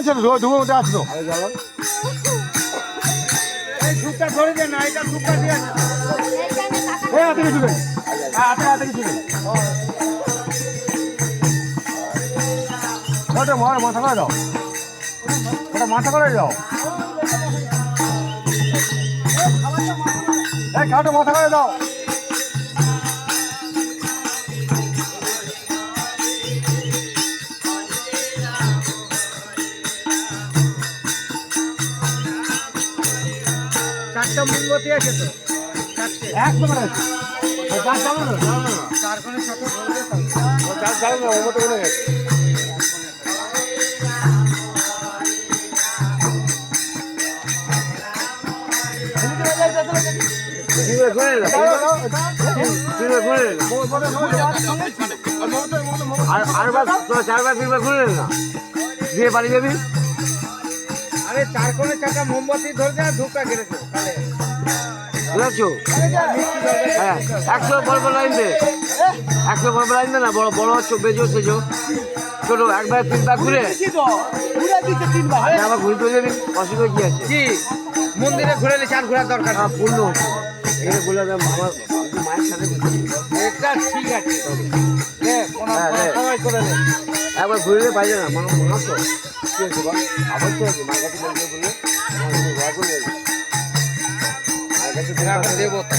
আনছে তো ধুমের মধ্যে আছে তো। এই ধূপটা ধরে দেন না, এটা ধূপটা দিয়ে এই হাতে কিছু দেন, হাতে কিছু দেন। ওটা মাথা করে দাও, ওটা মাথা করে দাও। এই কাটো মাথা করে দাও। চারটা মোমবাতি আছে তো, চারটে একদম আছে। চার চালু না, চার কোণে সাথে ধরবে তো। চার চালু না, ওর মতো করে গেছে। দিয়ে বাড়ি যাবি। আরে চার কোণে চারটা মোমবাতি ধরবে আর ধূপটা গেড়েছে তাহলে বুঝেছো? হ্যাঁ, 100 বড় বড় লাইন দে, 100 বড় বড় লাইন দে না, বড় বড় বেজো সেজো, ছোট একবার 3 বার ঘুরে আবার ঘুরতে যাবি, অসুবিধা কি আছে? কি মন্দিরে ঘুরে নিলে চার ঘোরার দরকার নেই। পূর্ণ এখানে বলে আমার মায়ের সাথে এটা ঠিক আছে কোনো হ্যাঁ, হ্যাঁ। সবাই করে নেয়। একবার ঘুরলে পাই না মা মা তো কি আছে বা আবার তো আছে মায়ের কাছে বলতে বললে মায়ের কাছে এটা দেবতা,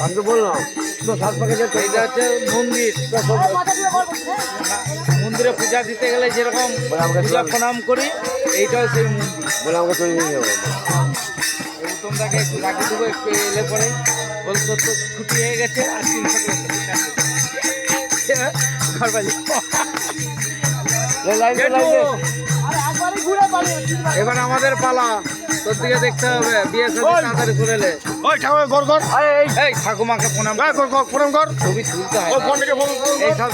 আমি তো বললাম তো 7 পাকে যে এইটা হচ্ছে মন্দির। মন্দিরে পূজা দিতে গেলে যেরকম বলে আমাকে পূজা প্রণাম করি, এইটাও সেই মন্দির। বলে আমাকে চলে নিয়ে যাবো। তোমরাকে একটু রাখি দেবো, একটু এলে পরে বলতো তো ছুটি হয়ে গেছে আর 300 ঘর বাড়ি। লাইন দে, লাইন দে। এবার আমাদের পালা, তোর দিকে দেখতে হবে বিয়ে সাথে তাড়াতাড়ি করে এলে। ওই ঠাকুর ঘর ঘর এই ঠাকুমাকে প্রণাম প্রণাম কর। ছবি তুলতে হয় ও না। ফোন থেকে ফোন এই সব